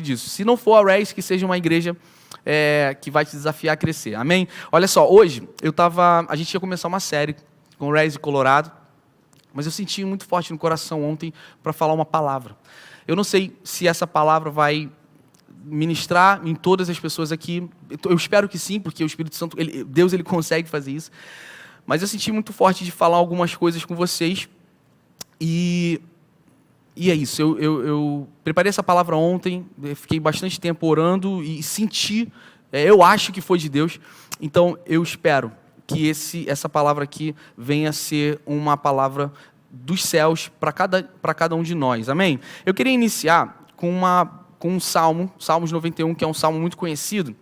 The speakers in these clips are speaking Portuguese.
disso. Se não for a Res, que seja uma igreja que vai te desafiar a crescer. Amém? Olha só, hoje a gente ia começar uma série com Res e Colorado, mas eu senti muito forte no coração ontem para falar uma palavra. Eu não sei se essa palavra vai ministrar em todas as pessoas aqui. Eu espero que sim, porque o Espírito Santo, Deus ele consegue fazer isso. Mas eu senti muito forte de falar algumas coisas com vocês. E é isso. Eu preparei essa palavra ontem, fiquei bastante tempo orando e senti, eu acho que foi de Deus. Então eu espero que essa palavra aqui venha a ser uma palavra dos céus para cada um de nós. Amém? Eu queria iniciar com um salmo, Salmos 91, que é um salmo muito conhecido,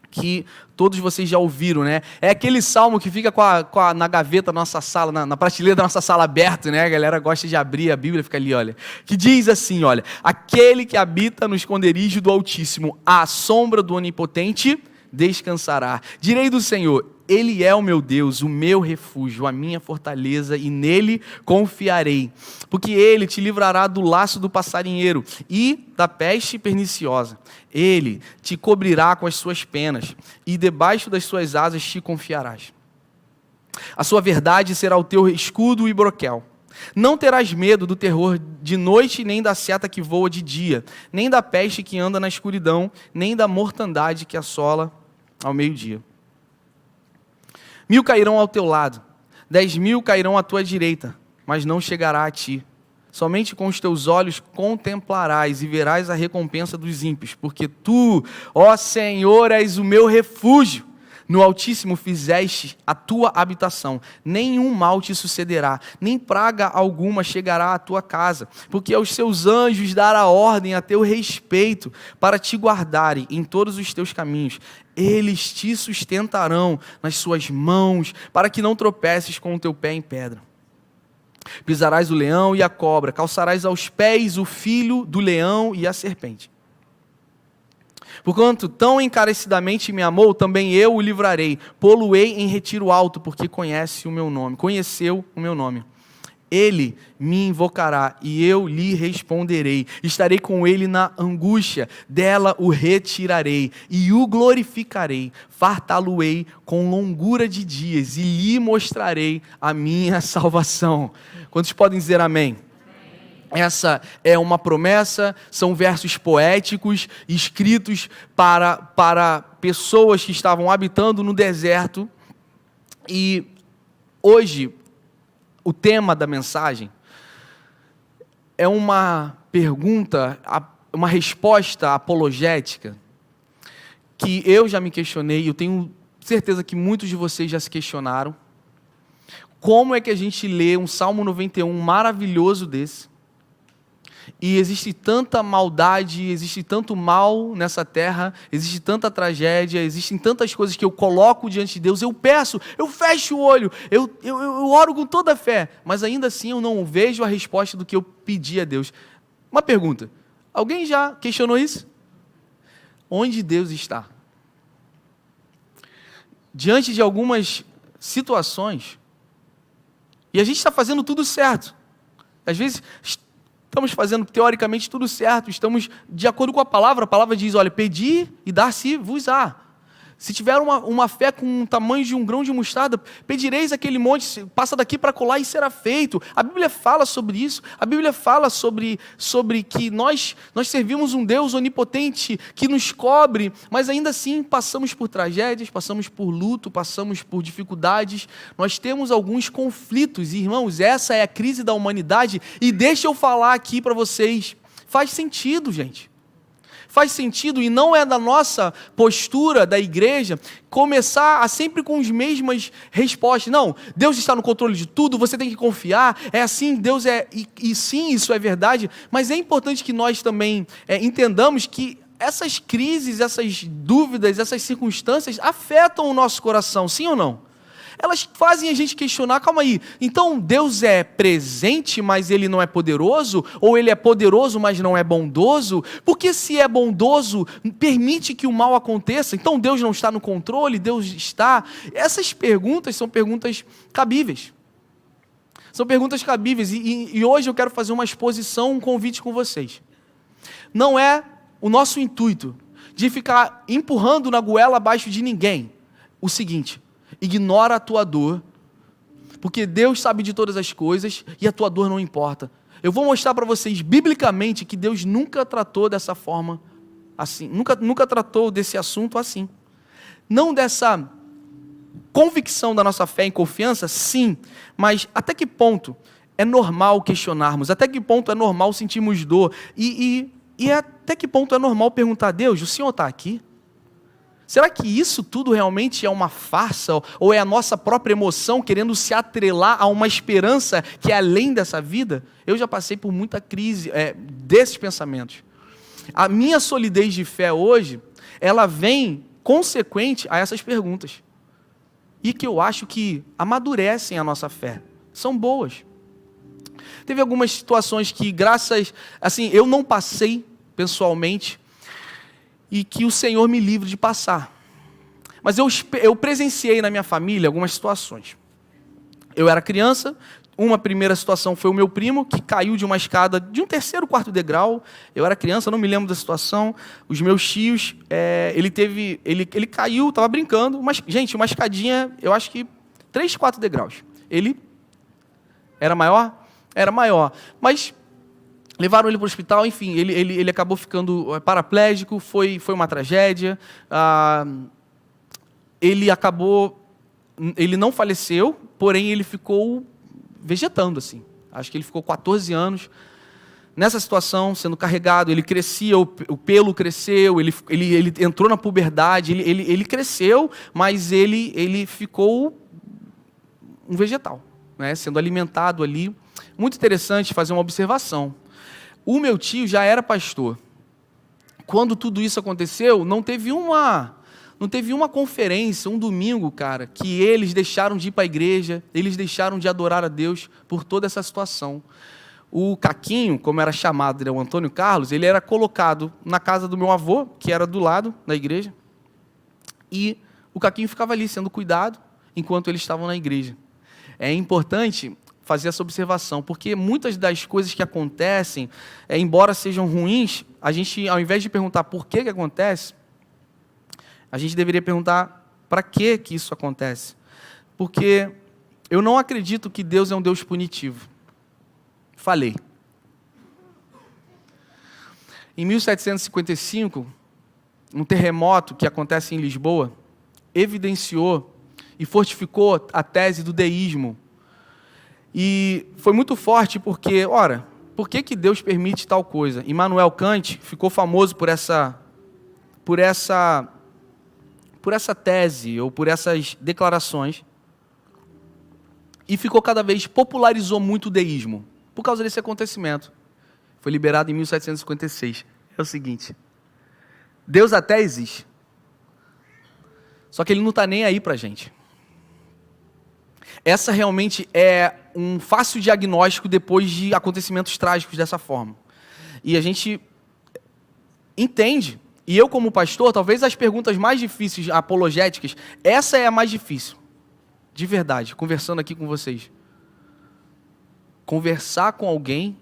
que todos vocês já ouviram, né? É aquele salmo que fica na gaveta da nossa sala, na prateleira da nossa sala aberta, né? A galera gosta de abrir a Bíblia, fica ali, olha. Que diz assim, olha: aquele que habita no esconderijo do Altíssimo, à sombra do Onipotente, descansará. Direi do Senhor: Ele é o meu Deus, o meu refúgio, a minha fortaleza, e nele confiarei. Porque ele te livrará do laço do passarinheiro e da peste perniciosa. Ele te cobrirá com as suas penas, e debaixo das suas asas te confiarás. A sua verdade será o teu escudo e broquel. Não terás medo do terror de noite, nem da seta que voa de dia, nem da peste que anda na escuridão, nem da mortandade que assola ao meio-dia. 1000 cairão ao teu lado, 10.000 cairão à tua direita, mas não chegará a ti. Somente com os teus olhos contemplarás e verás a recompensa dos ímpios, porque tu, ó Senhor, és o meu refúgio. No Altíssimo fizeste a tua habitação, nenhum mal te sucederá, nem praga alguma chegará à tua casa, porque aos seus anjos dará ordem a teu respeito, para te guardarem em todos os teus caminhos. Eles te sustentarão nas suas mãos, para que não tropeces com o teu pé em pedra. Pisarás o leão e a cobra, calçarás aos pés o filho do leão e a serpente. Porquanto tão encarecidamente me amou, também eu o livrarei, pô-lo-ei em retiro alto, porque conheceu o meu nome. Ele me invocará e eu lhe responderei. Estarei com ele na angústia, dela o retirarei e o glorificarei. Fartá-lo-ei com longura de dias e lhe mostrarei a minha salvação. Quantos podem dizer amém? Essa é uma promessa, são versos poéticos, escritos para pessoas que estavam habitando no deserto. E hoje, o tema da mensagem é uma pergunta, uma resposta apologética, que eu já me questionei, e eu tenho certeza que muitos de vocês já se questionaram. Como é que a gente lê um Salmo 91 maravilhoso desse, e existe tanta maldade, existe tanto mal nessa terra, existe tanta tragédia, existem tantas coisas que eu coloco diante de Deus, eu peço, eu fecho o olho, eu oro com toda a fé, mas ainda assim eu não vejo a resposta do que eu pedi a Deus. Uma pergunta: alguém já questionou isso? Onde Deus está? Diante de algumas situações, e a gente está fazendo tudo certo, às vezes estamos fazendo teoricamente tudo certo, estamos de acordo com a palavra diz, olha, pedi e dar-se-vos-á. Se tiver uma fé com o tamanho de um grão de mostarda, pedireis aquele monte, passa daqui para colar e será feito. A Bíblia fala sobre isso, a Bíblia fala sobre que nós servimos um Deus onipotente que nos cobre, mas ainda assim passamos por tragédias, passamos por luto, passamos por dificuldades, nós temos alguns conflitos, e, irmãos, essa é a crise da humanidade, e deixa eu falar aqui para vocês, faz sentido, gente. Faz sentido, e não é da nossa postura da igreja começar a sempre com as mesmas respostas. Não, Deus está no controle de tudo, você tem que confiar, é assim, Deus é... E sim, isso é verdade, mas é importante que nós também entendamos que essas crises, essas dúvidas, essas circunstâncias afetam o nosso coração, sim ou não? Elas fazem a gente questionar, calma aí, então Deus é presente, mas Ele não é poderoso? Ou Ele é poderoso, mas não é bondoso? Porque se é bondoso, permite que o mal aconteça? Então Deus não está no controle, Deus está... Essas perguntas são perguntas cabíveis. São perguntas cabíveis, e hoje eu quero fazer uma exposição, um convite com vocês. Não é o nosso intuito de ficar empurrando na goela abaixo de ninguém o seguinte: ignora a tua dor, porque Deus sabe de todas as coisas e a tua dor não importa. Eu vou mostrar para vocês, biblicamente, que Deus nunca tratou dessa forma assim, nunca tratou desse assunto assim. Não dessa convicção da nossa fé em confiança, sim, mas até que ponto é normal questionarmos, até que ponto é normal sentirmos dor, e até que ponto é normal perguntar a Deus: o Senhor está aqui? Será que isso tudo realmente é uma farsa, ou é a nossa própria emoção querendo se atrelar a uma esperança que é além dessa vida? Eu já passei por muita crise desses pensamentos. A minha solidez de fé hoje, ela vem consequente a essas perguntas. E que eu acho que amadurecem a nossa fé. São boas. Teve algumas situações que, eu não passei pessoalmente, e que o Senhor me livre de passar. Mas eu presenciei na minha família algumas situações. Eu era criança, uma primeira situação foi o meu primo, que caiu de uma escada de um 3º, 4º degrau. Eu era criança, não me lembro da situação. Os meus tios, ele caiu, estava brincando. Uma escadinha, eu acho que 3, 4 degraus. Ele era maior? Era maior. Mas levaram ele para o hospital, enfim, ele acabou ficando paraplégico, foi uma tragédia. Ele não faleceu, porém ele ficou vegetando, assim. Acho que ele ficou 14 anos nessa situação, sendo carregado. Ele crescia, o pelo cresceu, ele entrou na puberdade, ele cresceu, mas ele ficou um vegetal, né, sendo alimentado ali. Muito interessante fazer uma observação. O meu tio já era pastor. Quando tudo isso aconteceu, não teve uma conferência, um domingo, cara, que eles deixaram de ir para a igreja, eles deixaram de adorar a Deus por toda essa situação. O Caquinho, como era chamado, o Antônio Carlos, ele era colocado na casa do meu avô, que era do lado da igreja, e o Caquinho ficava ali sendo cuidado enquanto eles estavam na igreja. É importante fazer essa observação, porque muitas das coisas que acontecem, embora sejam ruins, a gente, ao invés de perguntar por que acontece, a gente deveria perguntar para que isso acontece. Porque eu não acredito que Deus é um Deus punitivo. Falei. Em 1755, um terremoto que acontece em Lisboa evidenciou e fortificou a tese do deísmo. E foi muito forte porque, ora, por que Deus permite tal coisa? Immanuel Kant ficou famoso por essa tese, ou por essas declarações, e popularizou muito o deísmo, por causa desse acontecimento. Foi liberado em 1756. É o seguinte: Deus até existe, só que Ele não está nem aí para a gente. Essa realmente é um fácil diagnóstico depois de acontecimentos trágicos dessa forma. E a gente entende. E eu, como pastor, talvez as perguntas mais difíceis, apologéticas, essa é a mais difícil. De verdade, conversando aqui com vocês. Conversar com alguém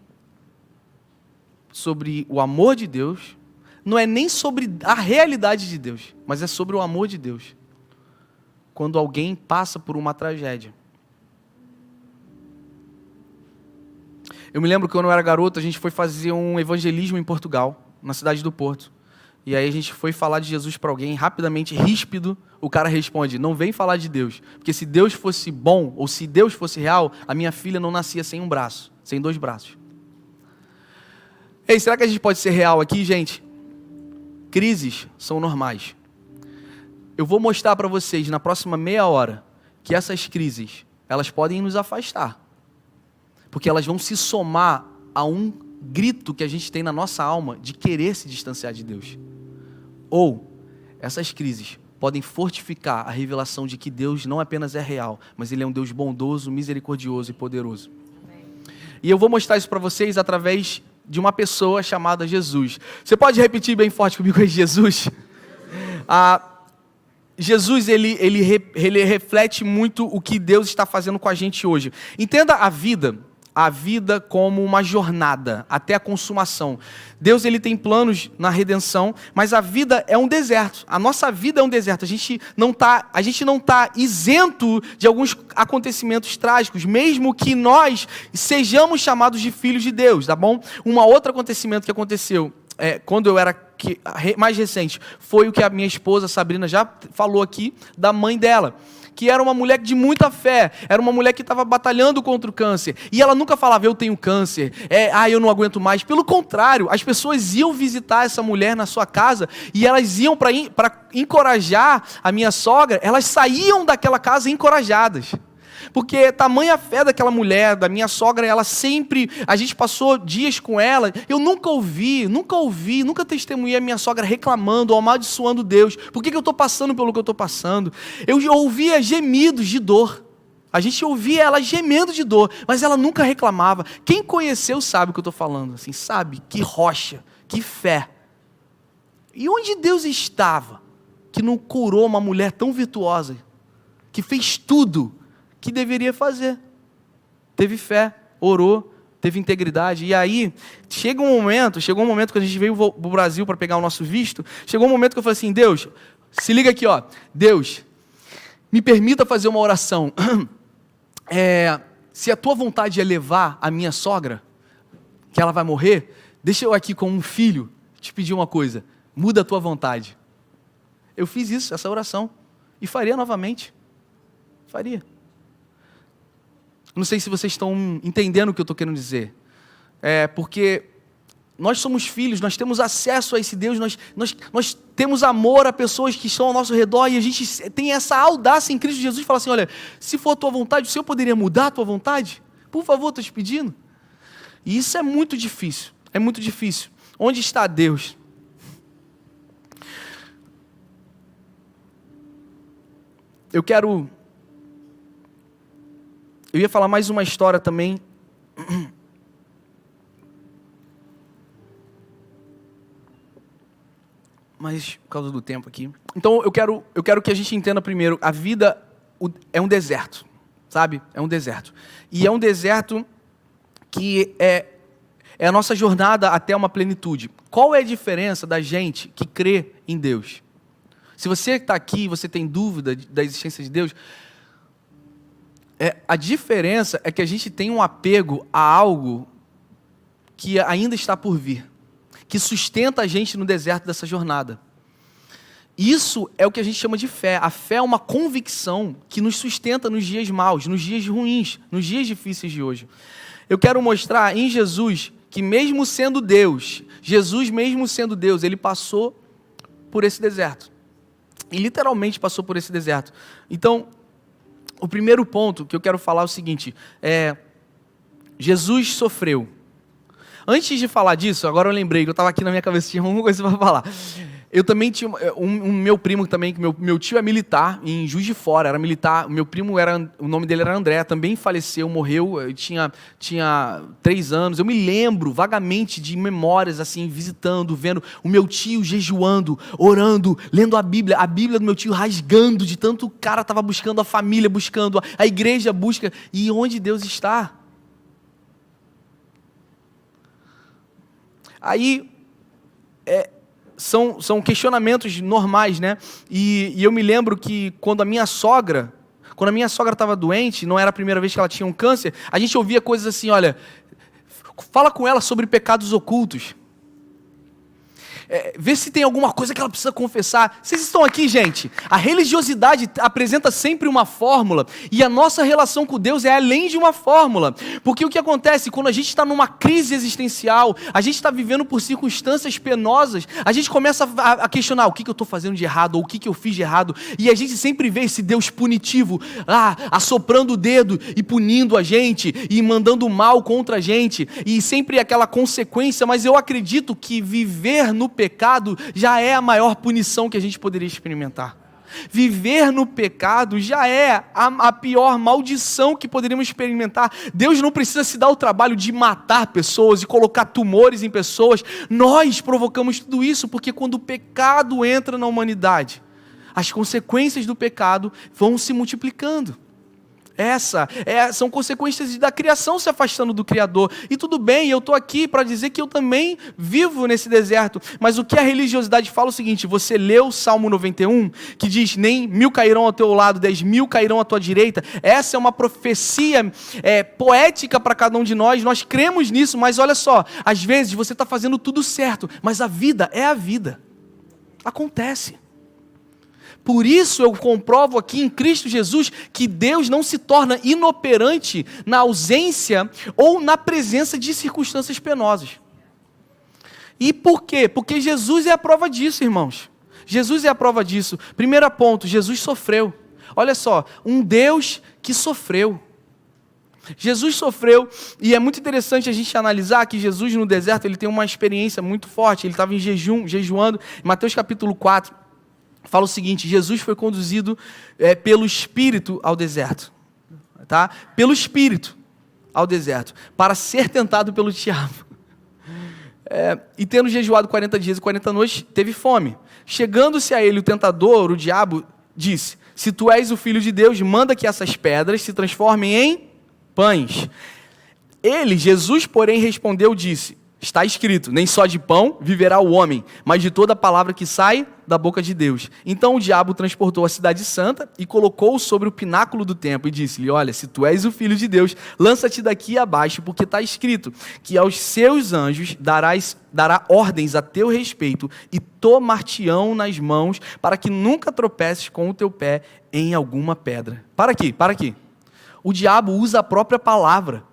sobre o amor de Deus, não é nem sobre a realidade de Deus, mas é sobre o amor de Deus. Quando alguém passa por uma tragédia. Eu me lembro que quando eu era garoto, a gente foi fazer um evangelismo em Portugal, na cidade do Porto. E aí a gente foi falar de Jesus para alguém, rapidamente, ríspido, o cara responde: não vem falar de Deus, porque se Deus fosse bom, ou se Deus fosse real, a minha filha não nascia sem um braço, sem 2 braços. Ei, será que a gente pode ser real aqui, gente? Crises são normais. Eu vou mostrar para vocês, na próxima meia hora, que essas crises, elas podem nos afastar. Porque elas vão se somar a um grito que a gente tem na nossa alma de querer se distanciar de Deus. Ou, essas crises podem fortificar a revelação de que Deus não apenas é real, mas Ele é um Deus bondoso, misericordioso e poderoso. Amém. E eu vou mostrar isso para vocês através de uma pessoa chamada Jesus. Você pode repetir bem forte comigo aí, Jesus? Jesus, ele reflete muito o que Deus está fazendo com a gente hoje. Entenda a vida a vida como uma jornada até a consumação. Deus, ele tem planos na redenção, mas a vida é um deserto. A nossa vida é um deserto. A gente não tá isento de alguns acontecimentos trágicos, mesmo que nós sejamos chamados de filhos de Deus, tá bom? Um outro acontecimento que aconteceu quando eu era mais recente, foi o que a minha esposa Sabrina já falou aqui, da mãe dela, que era uma mulher de muita fé, era uma mulher que estava batalhando contra o câncer, e ela nunca falava, eu tenho câncer, eu não aguento mais. Pelo contrário, as pessoas iam visitar essa mulher na sua casa, e elas iam para encorajar a minha sogra, elas saíam daquela casa encorajadas. Porque tamanha fé daquela mulher, da minha sogra, a gente passou dias com ela, eu nunca testemunhei a minha sogra reclamando ou amaldiçoando Deus. Por que eu estou passando pelo que eu estou passando? Eu ouvia gemidos de dor. A gente ouvia ela gemendo de dor, mas ela nunca reclamava. Quem conheceu sabe o que eu estou falando, assim, sabe? Que rocha, que fé. E onde Deus estava, que não curou uma mulher tão virtuosa, que fez tudo que deveria fazer? Teve fé, orou, teve integridade. E aí, chegou um momento que a gente veio para o Brasil para pegar o nosso visto, chegou um momento que eu falei assim, Deus, se liga aqui, ó, Deus, me permita fazer uma oração. Se a tua vontade é levar a minha sogra, que ela vai morrer, deixa eu aqui como um filho te pedir uma coisa, muda a tua vontade. Eu fiz isso, essa oração, e faria novamente. Faria. Não sei se vocês estão entendendo o que eu estou querendo dizer. Porque nós somos filhos, nós temos acesso a esse Deus, nós temos amor a pessoas que estão ao nosso redor, e a gente tem essa audácia em Cristo Jesus de falar assim, olha, se for a tua vontade, o Senhor poderia mudar a tua vontade? Por favor, estou te pedindo. E isso é muito difícil, Onde está Deus? Eu ia falar mais uma história também. Mas, por causa do tempo aqui. Então, eu quero que a gente entenda primeiro, a vida é um deserto, sabe? É um deserto. E é um deserto que é a nossa jornada até uma plenitude. Qual é a diferença da gente que crê em Deus? Se você está aqui e você tem dúvida da existência de Deus, a diferença é que a gente tem um apego a algo que ainda está por vir, que sustenta a gente no deserto dessa jornada. Isso é o que a gente chama de fé. A fé é uma convicção que nos sustenta nos dias maus, nos dias ruins, nos dias difíceis de hoje. Eu quero mostrar em Jesus que mesmo sendo Deus, ele passou por esse deserto. E literalmente passou por esse deserto. Então, o primeiro ponto que eu quero falar é o seguinte, Jesus sofreu. Antes de falar disso, agora eu lembrei que eu estava aqui na minha cabeça, tinha uma coisa para falar. Eu também tinha meu primo também, que meu tio é militar em Juiz de Fora, era militar. Meu primo o nome dele era André, também faleceu, morreu. Eu tinha 3 anos. Eu me lembro vagamente de memórias assim, visitando, vendo o meu tio jejuando, orando, lendo a Bíblia do meu tio rasgando de tanto o cara estava buscando a família, buscando a igreja busca. E onde Deus está? Aí são questionamentos normais, né? E eu me lembro que quando a minha sogra estava doente, não era a primeira vez que ela tinha um câncer, a gente ouvia coisas assim, olha, fala com ela sobre pecados ocultos. Vê se tem alguma coisa que ela precisa confessar. Vocês estão aqui, gente? A religiosidade apresenta sempre uma fórmula, e a nossa relação com Deus é além de uma fórmula. Porque o que acontece quando a gente está numa crise existencial, a gente está vivendo por circunstâncias penosas, a gente começa a questionar o que eu estou fazendo de errado, ou o que eu fiz de errado, e a gente sempre vê esse Deus punitivo, assoprando o dedo e punindo a gente, e mandando mal contra a gente, e sempre aquela consequência. Mas eu acredito que viver no pecado já é a maior punição que a gente poderia experimentar. Viver no pecado já é a pior maldição que poderíamos experimentar. Deus não precisa se dar o trabalho de matar pessoas e colocar tumores em pessoas. Nós provocamos tudo isso porque quando o pecado entra na humanidade, as consequências do pecado vão se multiplicando. São consequências da criação se afastando do Criador. E tudo bem, eu estou aqui para dizer que eu também vivo nesse deserto. Mas o que a religiosidade fala é o seguinte: você leu o Salmo 91, que diz, nem 1000 cairão ao teu lado, 10.000 cairão à tua direita. Essa é uma profecia poética para cada um de nós cremos nisso, mas olha só, às vezes você está fazendo tudo certo, mas a vida é a vida. Acontece. Por isso eu comprovo aqui em Cristo Jesus que Deus não se torna inoperante na ausência ou na presença de circunstâncias penosas. E por quê? Porque Jesus é a prova disso, irmãos. Jesus é a prova disso. Primeiro ponto, Jesus sofreu. Olha só, um Deus que sofreu. Jesus sofreu, e é muito interessante a gente analisar que Jesus no deserto, ele tem uma experiência muito forte. Ele estava em jejuando. Em Mateus capítulo 4, fala o seguinte: Jesus foi conduzido pelo Espírito ao deserto. Tá? Pelo Espírito ao deserto, para ser tentado pelo diabo. E tendo jejuado 40 dias e 40 noites, teve fome. Chegando-se a ele o tentador, o diabo, disse: se tu és o Filho de Deus, manda que essas pedras se transformem em pães. Jesus, porém, respondeu, disse: está escrito, nem só de pão viverá o homem, mas de toda palavra que sai da boca de Deus. Então o diabo transportou a cidade santa e colocou-o sobre o pináculo do templo e disse-lhe: olha, se tu és o Filho de Deus, lança-te daqui abaixo, porque está escrito que aos seus anjos dará ordens a teu respeito e tomar-te-ão nas mãos, para que nunca tropeces com o teu pé em alguma pedra. Para aqui. O diabo usa a própria palavra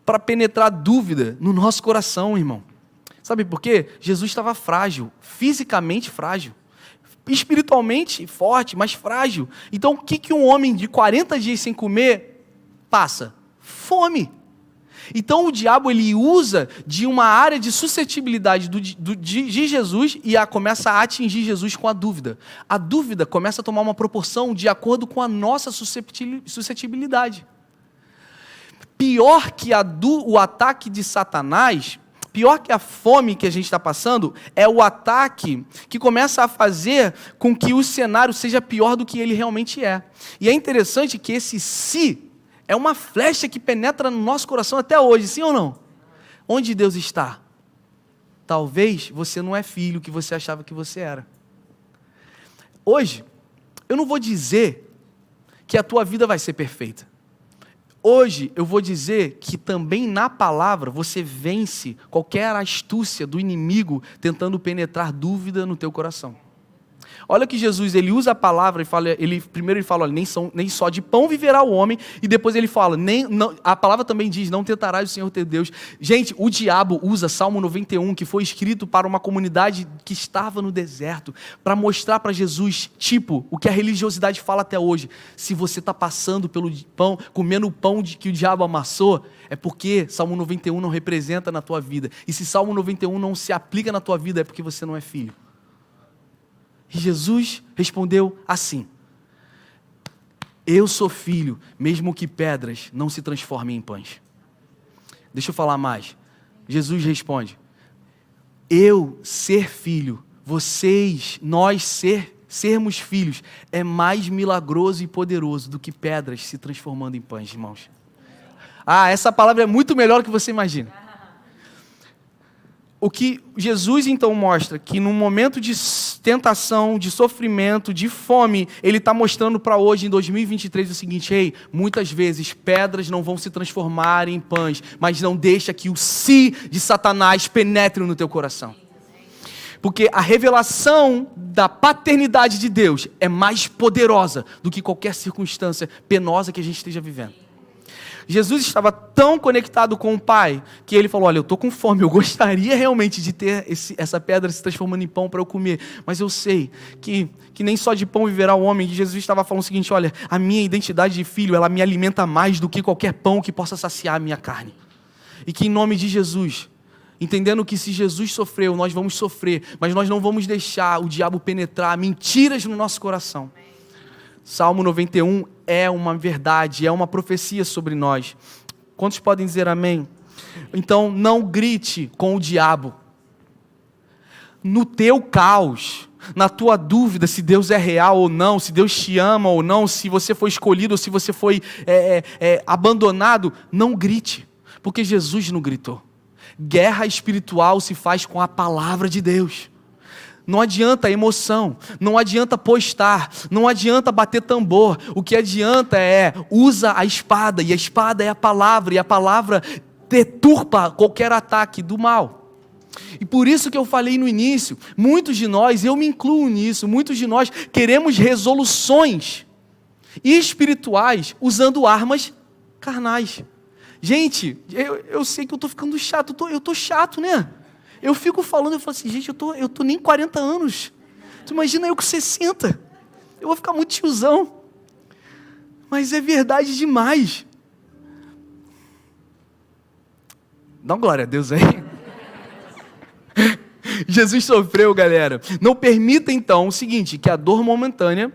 para penetrar dúvida no nosso coração, irmão. Sabe por quê? Jesus estava frágil, fisicamente frágil, espiritualmente forte, mas frágil. Então, o que um homem de 40 dias sem comer passa? Fome. Então, o diabo ele usa de uma área de suscetibilidade de Jesus e começa a atingir Jesus com a dúvida. A dúvida começa a tomar uma proporção de acordo com a nossa suscetibilidade. Pior que o ataque de Satanás, pior que a fome que a gente está passando, é o ataque que começa a fazer com que o cenário seja pior do que ele realmente é. E é interessante que esse "se" é uma flecha que penetra no nosso coração até hoje, sim ou não? Onde Deus está? Talvez você não é filho que você achava que você era. Hoje, eu não vou dizer que a tua vida vai ser perfeita. Hoje, eu vou dizer que também na palavra você vence qualquer astúcia do inimigo tentando penetrar dúvida no teu coração. Olha que Jesus, ele usa a palavra e fala, primeiro ele fala, olha, nem só de pão viverá o homem, e depois ele fala, a palavra também diz, não tentarás o Senhor teu Deus. Gente, o diabo usa Salmo 91, que foi escrito para uma comunidade que estava no deserto, para mostrar para Jesus, o que a religiosidade fala até hoje. Se você está passando pelo pão, comendo o pão que o diabo amassou, é porque Salmo 91 não representa na tua vida. E se Salmo 91 não se aplica na tua vida, é porque você não é filho. E Jesus respondeu assim: eu sou filho, mesmo que pedras não se transformem em pães. Deixa eu falar mais. Jesus responde: eu ser filho, nós sermos filhos, é mais milagroso e poderoso do que pedras se transformando em pães, irmãos. Essa palavra é muito melhor do que você imagina. O que Jesus então mostra, que num momento de tentação, de sofrimento, de fome, ele está mostrando para hoje, em 2023, o seguinte: muitas vezes pedras não vão se transformar em pães, mas não deixa que o "se" de Satanás penetre no teu coração. Porque a revelação da paternidade de Deus é mais poderosa do que qualquer circunstância penosa que a gente esteja vivendo. Jesus estava tão conectado com o Pai, que ele falou: olha, eu estou com fome, eu gostaria realmente de ter essa pedra se transformando em pão para eu comer, mas eu sei que nem só de pão viverá o homem. E Jesus estava falando o seguinte: olha, a minha identidade de filho, ela me alimenta mais do que qualquer pão que possa saciar a minha carne. E que em nome de Jesus, entendendo que se Jesus sofreu, nós vamos sofrer, mas nós não vamos deixar o diabo penetrar mentiras no nosso coração. Salmo 91 é uma verdade, é uma profecia sobre nós. Quantos podem dizer amém? Então, não grite com o diabo. No teu caos, na tua dúvida se Deus é real ou não, se Deus te ama ou não, se você foi escolhido ou se você foi abandonado, não grite, porque Jesus não gritou. Guerra espiritual se faz com a palavra de Deus. Não adianta emoção, não adianta postar, não adianta bater tambor. O que adianta usa a espada, e a espada é a palavra, e a palavra deturpa qualquer ataque do mal. E por isso que eu falei no início, muitos de nós, eu me incluo nisso, muitos de nós queremos resoluções espirituais usando armas carnais. Gente, eu sei que eu estou ficando chato, eu estou chato, né? Eu fico falando, eu falo assim, gente, eu tô nem 40 anos. Tu imagina eu com 60. Eu vou ficar muito tiozão. Mas é verdade demais. Dá uma glória a Deus aí. Jesus sofreu, galera. Não permita então o seguinte, que a dor momentânea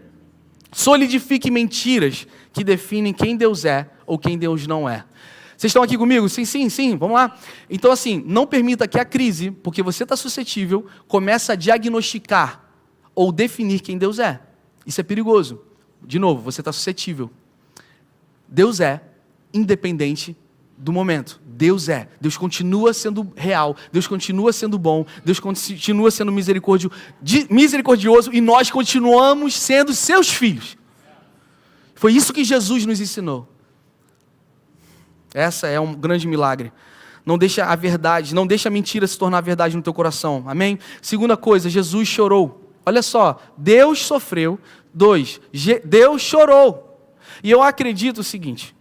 solidifique mentiras que definem quem Deus é ou quem Deus não é. Vocês estão aqui comigo? Sim, vamos lá. Então assim, não permita que a crise, porque você está suscetível, comece a diagnosticar ou definir quem Deus é. Isso é perigoso. De novo, você está suscetível. Deus é independente do momento. Deus é. Deus continua sendo real. Deus continua sendo bom. Deus continua sendo misericordioso e nós continuamos sendo seus filhos. Foi isso que Jesus nos ensinou. Essa é um grande milagre. Não deixa a verdade, não deixa a mentira se tornar verdade no teu coração. Amém? Segunda coisa, Jesus chorou. Olha só, Deus sofreu. 2, Deus chorou. E eu acredito o seguinte,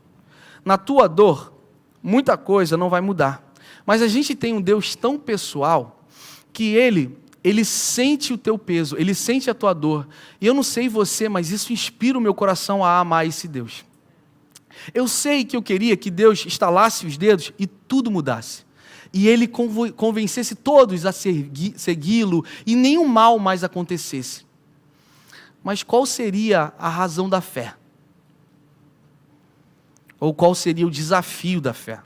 na tua dor, muita coisa não vai mudar. Mas a gente tem um Deus tão pessoal, que Ele sente o teu peso, Ele sente a tua dor. E eu não sei você, mas isso inspira o meu coração a amar esse Deus. Eu sei que eu queria que Deus estalasse os dedos e tudo mudasse. E Ele convencesse todos a segui-lo e nenhum mal mais acontecesse. Mas qual seria a razão da fé? Ou qual seria o desafio da fé?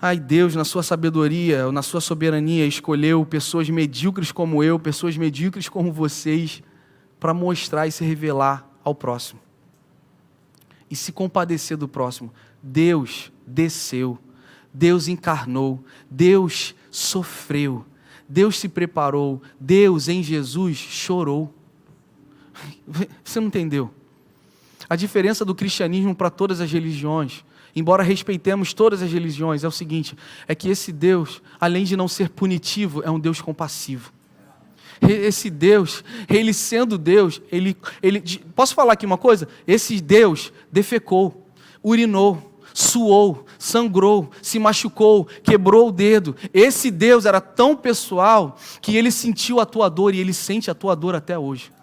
Ai, Deus, na sua sabedoria, na sua soberania, escolheu pessoas medíocres como eu, pessoas medíocres como vocês, para mostrar e se revelar ao próximo. E se compadecer do próximo. Deus desceu, Deus encarnou, Deus sofreu, Deus se preparou, Deus em Jesus chorou. Você não entendeu? A diferença do cristianismo para todas as religiões, embora respeitemos todas as religiões, é o seguinte, é que esse Deus, além de não ser punitivo, é um Deus compassivo. Esse Deus, Ele sendo Deus, posso falar aqui uma coisa? Esse Deus defecou, urinou, suou, sangrou, se machucou, quebrou o dedo. Esse Deus era tão pessoal que Ele sentiu a tua dor e Ele sente a tua dor até hoje.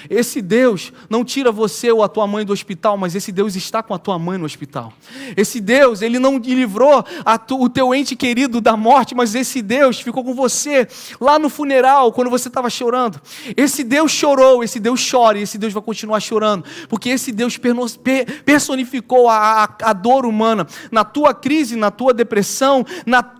Esse Deus não tira você ou a tua mãe do hospital, mas esse Deus está com a tua mãe no hospital. Esse Deus, Ele não livrou o teu ente querido da morte, mas esse Deus ficou com você lá no funeral, quando você estava chorando. Esse Deus chorou, esse Deus chora e esse Deus vai continuar chorando, porque esse Deus personificou a dor humana. Na tua crise, na tua depressão,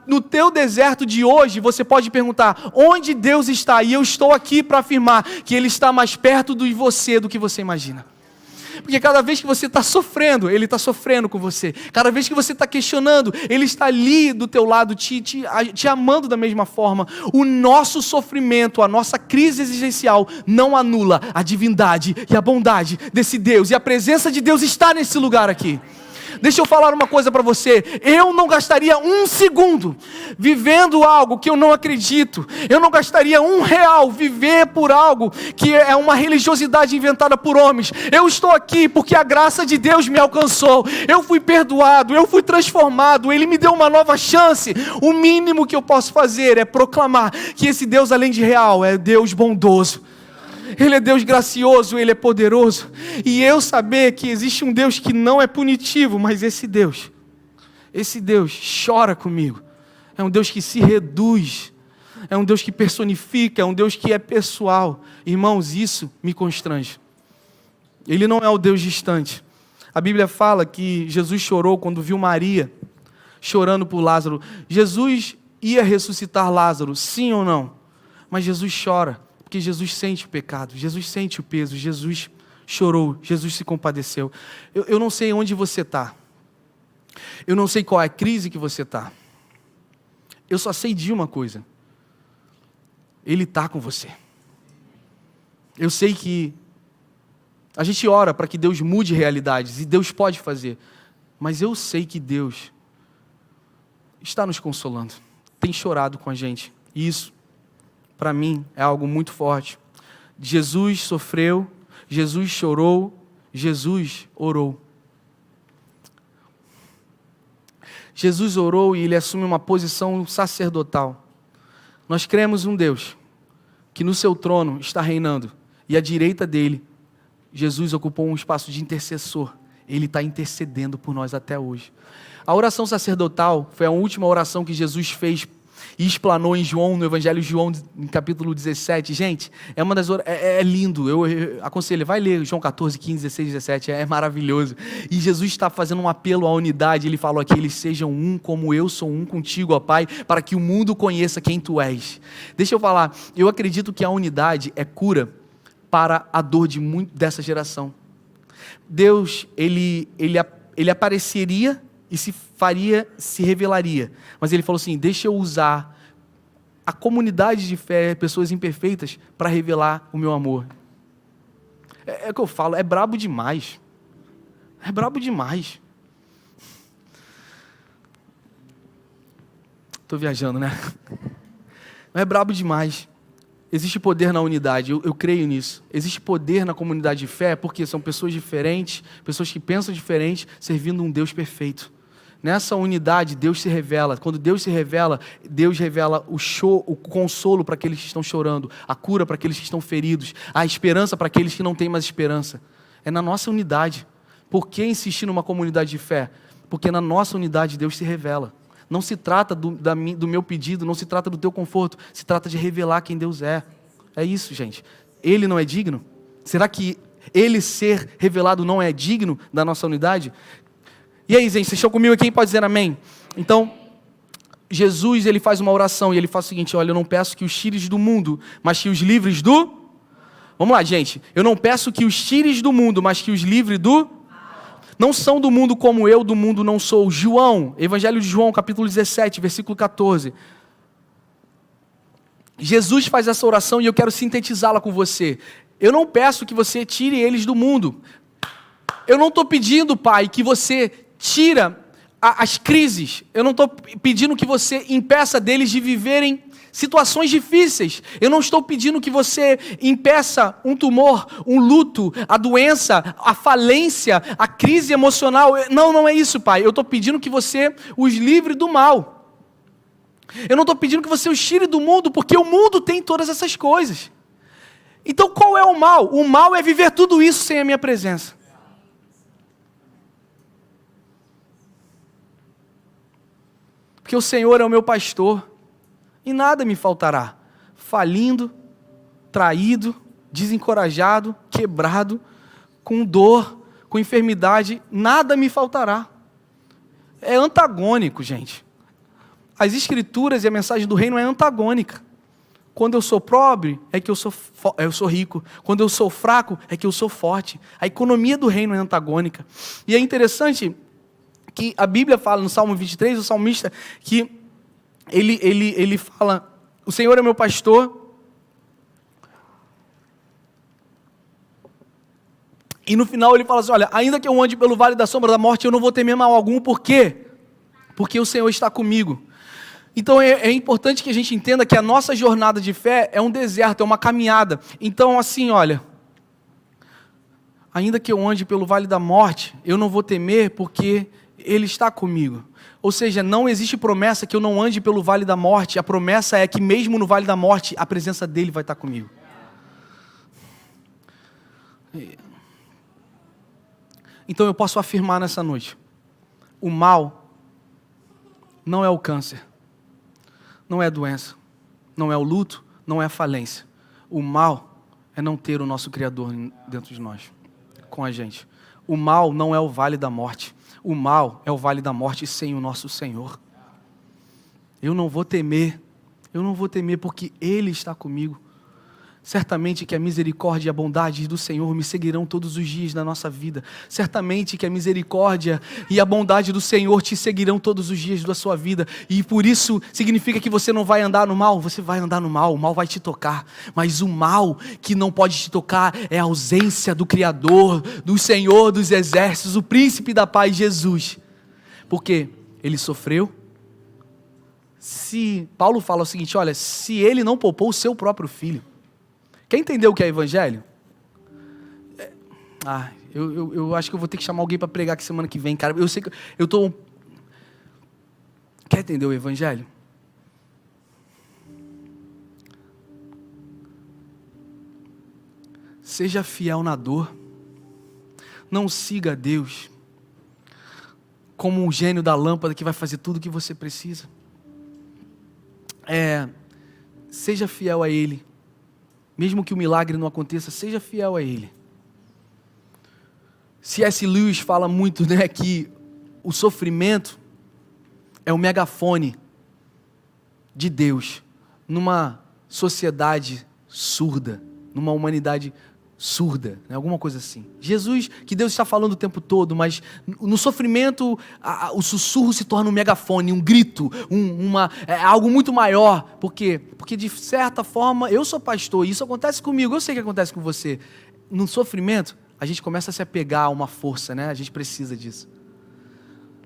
no teu deserto de hoje, você pode perguntar, onde Deus está? E eu estou aqui para afirmar que Ele está mais perto de você do que você imagina. Porque cada vez que você está sofrendo, Ele está sofrendo com você. Cada vez que você está questionando, Ele está ali do teu lado, te amando da mesma forma. O nosso sofrimento, a nossa crise existencial não anula a divindade e a bondade desse Deus. E a presença de Deus está nesse lugar aqui. Deixa eu falar uma coisa para você, eu não gastaria um segundo vivendo algo que eu não acredito, eu não gastaria R$1 viver por algo que é uma religiosidade inventada por homens. Eu estou aqui porque a graça de Deus me alcançou, eu fui perdoado, eu fui transformado, Ele me deu uma nova chance. O mínimo que eu posso fazer é proclamar que esse Deus, além de real, é Deus bondoso. Ele é Deus gracioso, Ele é poderoso. E eu saber que existe um Deus que não é punitivo, mas esse Deus chora comigo. É um Deus que se reduz. É um Deus que personifica, é um Deus que é pessoal. Irmãos, isso me constrange. Ele não é o Deus distante. A Bíblia fala que Jesus chorou quando viu Maria chorando por Lázaro. Jesus ia ressuscitar Lázaro, sim ou não? Mas Jesus chora, porque Jesus sente o pecado, Jesus sente o peso, Jesus chorou, Jesus se compadeceu. Eu não sei onde você está, eu não sei qual é a crise que você está, eu só sei de uma coisa: Ele está com você. Eu sei que a gente ora para que Deus mude realidades, e Deus pode fazer, mas eu sei que Deus está nos consolando, tem chorado com a gente, e isso, para mim, é algo muito forte. Jesus sofreu, Jesus chorou, Jesus orou. Jesus orou e Ele assume uma posição sacerdotal. Nós cremos um Deus que no seu trono está reinando, e à direita dele, Jesus ocupou um espaço de intercessor. Ele está intercedendo por nós até hoje. A oração sacerdotal foi a última oração que Jesus fez e explanou em João, no Evangelho de João, em capítulo 17. Gente, é lindo. Eu aconselho, vai ler João 14, 15, 16, 17. É maravilhoso. E Jesus está fazendo um apelo à unidade. Ele falou aqui: eles sejam um como eu sou um contigo, ó Pai, para que o mundo conheça quem Tu és. Deixa eu falar, eu acredito que a unidade é cura para a dor dessa geração. Deus, ele apareceria e se revelaria. Mas Ele falou assim: deixa eu usar a comunidade de fé, pessoas imperfeitas, para revelar o meu amor. É o que eu falo, é brabo demais. É brabo demais. Estou viajando, né? É brabo demais. Existe poder na unidade, eu creio nisso. Existe poder na comunidade de fé, porque são pessoas diferentes, pessoas que pensam diferente, servindo um Deus perfeito. Nessa unidade, Deus se revela. Quando Deus se revela, Deus revela o consolo para aqueles que estão chorando, a cura para aqueles que estão feridos, a esperança para aqueles que não têm mais esperança. É na nossa unidade. Por que insistir numa comunidade de fé? Porque na nossa unidade Deus se revela. Não se trata do meu pedido, não se trata do teu conforto, se trata de revelar quem Deus é. É isso, gente. Ele não é digno? Será que Ele ser revelado não é digno da nossa unidade? E aí, gente, vocês estão comigo aqui? Quem pode dizer amém? Então, Jesus, Ele faz uma oração e Ele faz o seguinte: olha, eu não peço que os tires do mundo, mas que os livres do... Vamos lá, gente. Eu não peço que os tires do mundo, mas que os livres do... Não são do mundo como eu do mundo não sou. João, Evangelho de João, capítulo 17, versículo 14. Jesus faz essa oração e eu quero sintetizá-la com você. Eu não peço que você tire eles do mundo. Eu não estou pedindo, Pai, que você tira as crises. Eu não estou pedindo que você impeça deles de viverem situações difíceis. Eu não estou pedindo que você impeça um tumor, um luto, a doença, a falência, a crise emocional. Não é isso, Pai. Eu estou pedindo que você os livre do mal. Eu não estou pedindo que você os tire do mundo, porque o mundo tem todas essas coisas. Então qual é o mal? O mal é viver tudo isso sem a minha presença. Porque o Senhor é o meu pastor, e nada me faltará. Falindo, traído, desencorajado, quebrado, com dor, com enfermidade, nada me faltará. É antagônico, gente. As Escrituras e a mensagem do reino é antagônica. Quando eu sou pobre, é que eu sou rico. Quando eu sou fraco, é que eu sou forte. A economia do reino é antagônica. E é interessante que a Bíblia fala no Salmo 23, o salmista, que ele fala: o Senhor é meu pastor, e no final ele fala assim: olha, ainda que eu ande pelo vale da sombra da morte, eu não vou temer mal algum. Por quê? Porque o Senhor está comigo. Então é importante que a gente entenda que a nossa jornada de fé é um deserto, é uma caminhada. Então assim, olha, ainda que eu ande pelo vale da morte, eu não vou temer, porque Ele está comigo. Ou seja, não existe promessa que eu não ande pelo vale da morte. A promessa é que mesmo no vale da morte, a presença dEle vai estar comigo. Então eu posso afirmar nessa noite: o mal não é o câncer, não é a doença, não é o luto, não é a falência. O mal é não ter o nosso Criador dentro de nós, com a gente. O mal não é o vale da morte. O mal é o vale da morte sem o nosso Senhor. Eu não vou temer porque Ele está comigo. Certamente que a misericórdia e a bondade do Senhor me seguirão todos os dias da nossa vida. Certamente que a misericórdia e a bondade do Senhor te seguirão todos os dias da sua vida. E por isso significa que você não vai andar no mal. Você vai andar no mal, o mal vai te tocar. Mas o mal que não pode te tocar é a ausência do Criador, do Senhor dos exércitos, o príncipe da paz, Jesus. Porque Ele sofreu. Paulo fala o seguinte, olha, se Ele não poupou o seu próprio filho. Quer entender o que é evangelho? Eu acho que eu vou ter que chamar alguém para pregar aqui semana que vem, cara. Eu sei que eu estou... Quer entender o evangelho? Seja fiel na dor. Não siga Deus como um gênio da lâmpada que vai fazer tudo o que você precisa. Seja fiel a Ele. Mesmo que o milagre não aconteça, seja fiel a Ele. C.S. Lewis fala muito, que o sofrimento é o megafone de Deus numa sociedade surda, numa humanidade surda, alguma coisa assim. Jesus, que Deus está falando o tempo todo, mas no sofrimento o sussurro se torna um megafone, um grito, algo muito maior. Por quê? Porque de certa forma, eu sou pastor, e isso acontece comigo, eu sei que acontece com você. No sofrimento, a gente começa a se apegar a uma força, a gente precisa disso.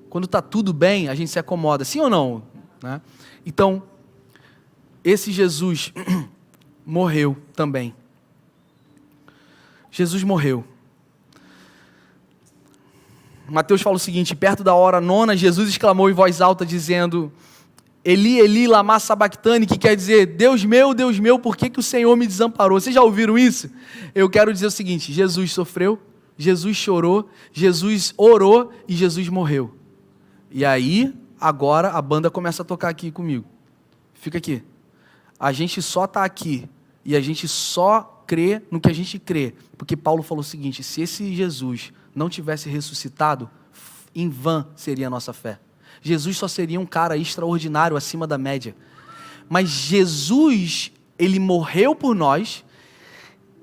Quando está tudo bem, a gente se acomoda, sim ou não? Então, esse Jesus morreu também. Jesus morreu. Mateus fala o seguinte, perto da hora nona, Jesus exclamou em voz alta, dizendo, Eli, Eli, lama sabachthani, que quer dizer, Deus meu, por que o Senhor me desamparou? Vocês já ouviram isso? Eu quero dizer o seguinte, Jesus sofreu, Jesus chorou, Jesus orou e Jesus morreu. E aí, agora a banda começa a tocar aqui comigo. Fica aqui. A gente só está aqui e a gente só crê no que a gente crê, porque Paulo falou o seguinte, se esse Jesus não tivesse ressuscitado, em vão seria a nossa fé. Jesus só seria um cara extraordinário, acima da média. Mas Jesus, Ele morreu por nós,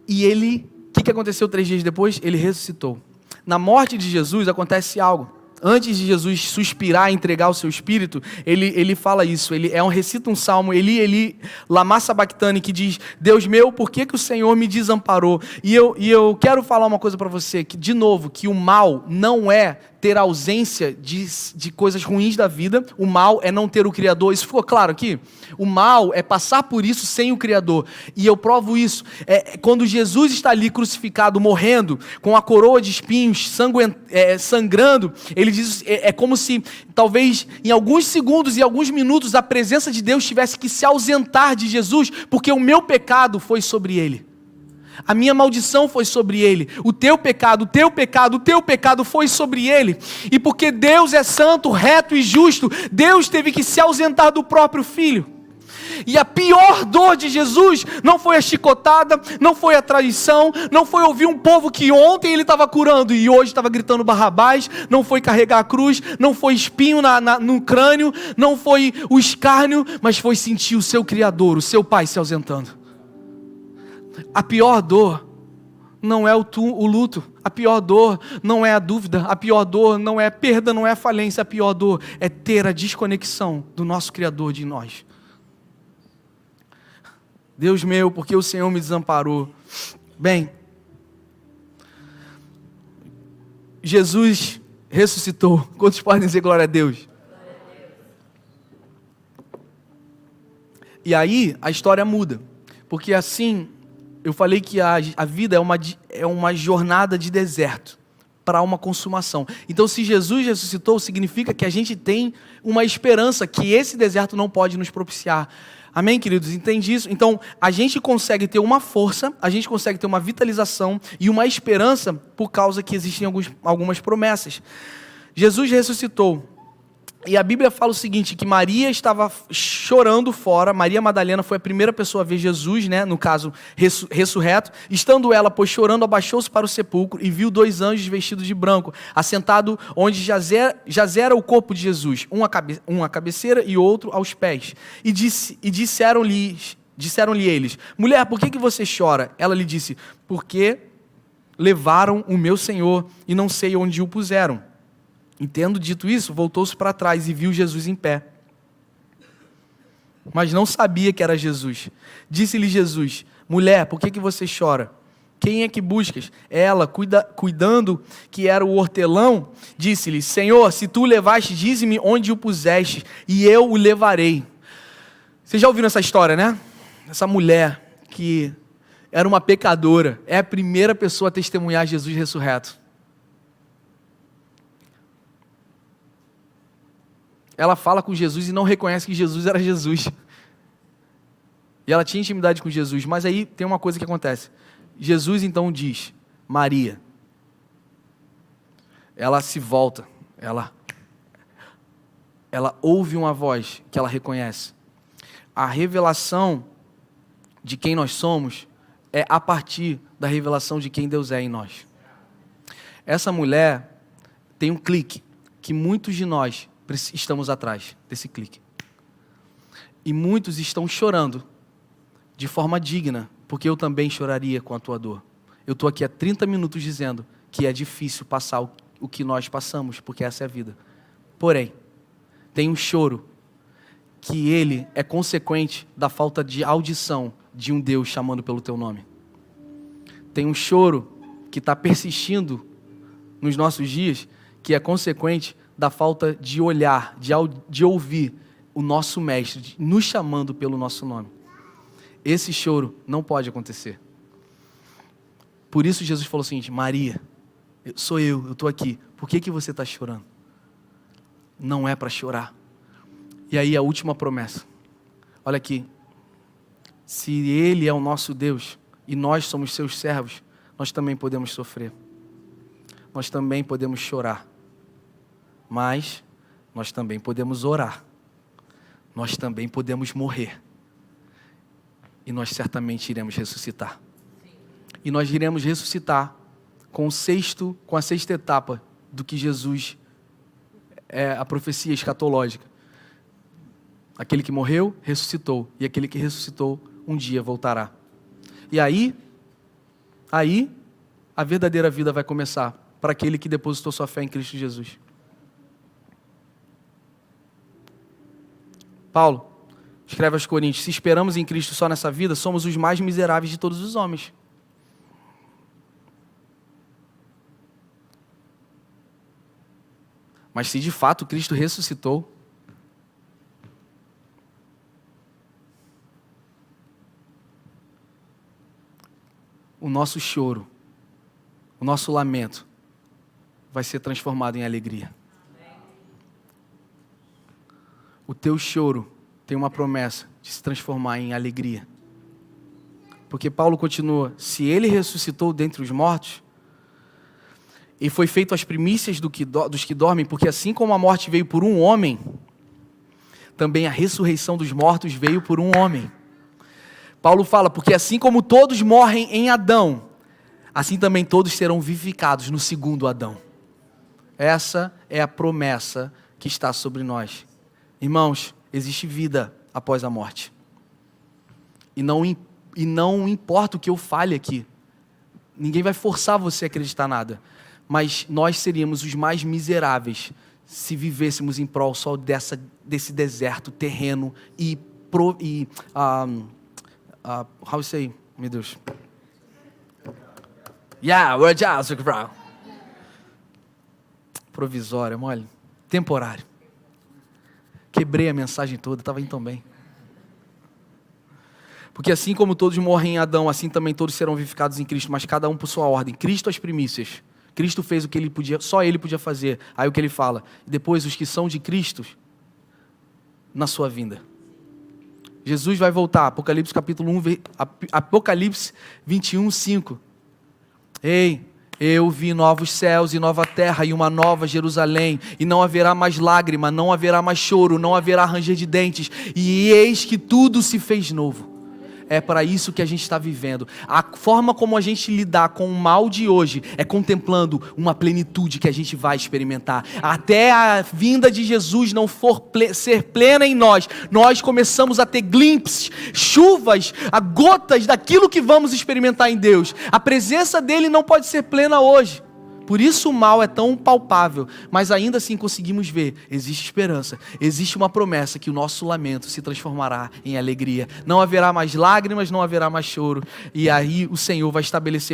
e o que aconteceu 3 dias depois? Ele ressuscitou. Na morte de Jesus acontece algo. Antes de Jesus suspirar e entregar o seu espírito, ele fala isso, recita um salmo, Eli, lama sabachthani, que diz, Deus meu, por que o Senhor me desamparou? E eu quero falar uma coisa para você, que de novo, que o mal não é ter ausência de coisas ruins da vida, o mal é não ter o Criador, isso ficou claro aqui? O mal é passar por isso sem o Criador, e eu provo isso, quando Jesus está ali crucificado, morrendo, com a coroa de espinhos, sangrando, ele diz, como se talvez em alguns segundos e alguns minutos a presença de Deus tivesse que se ausentar de Jesus, porque o meu pecado foi sobre ele. A minha maldição foi sobre ele, o teu pecado foi sobre ele, e porque Deus é santo, reto e justo, Deus teve que se ausentar do próprio Filho. E a pior dor de Jesus não foi a chicotada, não foi a traição, não foi ouvir um povo que ontem ele estava curando e hoje estava gritando Barrabás, não foi carregar a cruz, não foi espinho no crânio, não foi o escárnio, mas foi sentir o seu Criador, o seu Pai se ausentando. A pior dor não é o luto, a pior dor não é a dúvida, a pior dor não é a perda, não é a falência, a pior dor é ter a desconexão do nosso Criador de nós. Deus meu, porque o Senhor me desamparou? Bem, Jesus ressuscitou. Quantos podem dizer glória a Deus? E aí a história muda, porque assim, eu falei que a vida é uma jornada de deserto para uma consumação. Então, se Jesus ressuscitou, significa que a gente tem uma esperança que esse deserto não pode nos propiciar. Amém, queridos? Entende isso? Então, a gente consegue ter uma força, a gente consegue ter uma vitalização e uma esperança por causa que existem algumas promessas. Jesus ressuscitou. E a Bíblia fala o seguinte, que Maria estava chorando fora. Maria Madalena foi a primeira pessoa a ver Jesus, né? No caso, ressurreto. Estando ela, pois, chorando, abaixou-se para o sepulcro e viu 2 anjos vestidos de branco, assentado onde jazera o corpo de Jesus, um à cabeceira e outro aos pés. E disseram-lhe eles, mulher, por que você chora? Ela lhe disse, porque levaram o meu Senhor e não sei onde o puseram. E tendo dito isso, voltou-se para trás e viu Jesus em pé. Mas não sabia que era Jesus. Disse-lhe Jesus, mulher, por que você chora? Quem é que buscas? Ela, cuidando que era o hortelão, disse-lhe, Senhor, se tu o levaste, dize-me onde o puseste, e eu o levarei. Vocês já ouviram essa história, né? Essa mulher que era uma pecadora, é a primeira pessoa a testemunhar Jesus ressurreto. Ela fala com Jesus e não reconhece que Jesus era Jesus. E ela tinha intimidade com Jesus. Mas aí tem uma coisa que acontece. Jesus então diz, Maria. Ela se volta. Ela ouve uma voz que ela reconhece. A revelação de quem nós somos é a partir da revelação de quem Deus é em nós. Essa mulher tem um clique que muitos de nós estamos atrás desse clique. E muitos estão chorando de forma digna, porque eu também choraria com a tua dor. Eu estou aqui há 30 minutos dizendo que é difícil passar o que nós passamos, porque essa é a vida. Porém, tem um choro que ele é consequente da falta de audição de um Deus chamando pelo teu nome. Tem um choro que está persistindo nos nossos dias, que é consequente da falta de olhar, de ouvir o nosso mestre nos chamando pelo nosso nome. Esse choro não pode acontecer. Por isso Jesus falou o seguinte, Maria, sou eu estou aqui. Por que você está chorando? Não é para chorar. E aí a última promessa. Olha aqui. Se Ele é o nosso Deus e nós somos seus servos, nós também podemos sofrer. Nós também podemos chorar. Mas nós também podemos orar. Nós também podemos morrer. E nós certamente iremos ressuscitar. E nós iremos ressuscitar com a sexta etapa do que Jesus é a profecia escatológica. Aquele que morreu, ressuscitou. E aquele que ressuscitou, um dia voltará. E aí a verdadeira vida vai começar para aquele que depositou sua fé em Cristo Jesus. Paulo escreve aos Coríntios, se esperamos em Cristo só nessa vida, somos os mais miseráveis de todos os homens. Mas se de fato Cristo ressuscitou, o nosso choro, o nosso lamento vai ser transformado em alegria. O teu choro tem uma promessa de se transformar em alegria. Porque Paulo continua, se ele ressuscitou dentre os mortos, e foi feito as primícias dos que dormem, porque assim como a morte veio por um homem, também a ressurreição dos mortos veio por um homem. Paulo fala, porque assim como todos morrem em Adão, assim também todos serão vivificados no segundo Adão. Essa é a promessa que está sobre nós. Irmãos, existe vida após a morte. E não importa o que eu fale aqui. Ninguém vai forçar você a acreditar nada. Mas nós seríamos os mais miseráveis se vivêssemos em prol só desse deserto terreno how you say, meu Deus? We're just provisório, mole, temporário. Quebrei a mensagem toda, estava indo tão bem. Porque assim como todos morrem em Adão, assim também todos serão vivificados em Cristo, mas cada um por sua ordem. Cristo as primícias. Cristo fez o que ele podia, só ele podia fazer. Aí o que ele fala? Depois os que são de Cristo, na sua vinda. Jesus vai voltar, Apocalipse capítulo 1, Apocalipse 21, 5. Ei, Eu vi novos céus e nova terra e uma nova Jerusalém, e não haverá mais lágrima, não haverá mais choro, não haverá ranger de dentes, e eis que tudo se fez novo. É para isso que a gente está vivendo. A forma como a gente lidar com o mal de hoje é contemplando uma plenitude que a gente vai experimentar. Até a vinda de Jesus não for ser plena em nós, nós começamos a ter glimpses, chuvas, gotas daquilo que vamos experimentar em Deus. A presença dele não pode ser plena hoje. Por isso o mal é tão palpável, mas ainda assim conseguimos ver, existe esperança, existe uma promessa que o nosso lamento se transformará em alegria. Não haverá mais lágrimas, não haverá mais choro, e aí o Senhor vai estabelecer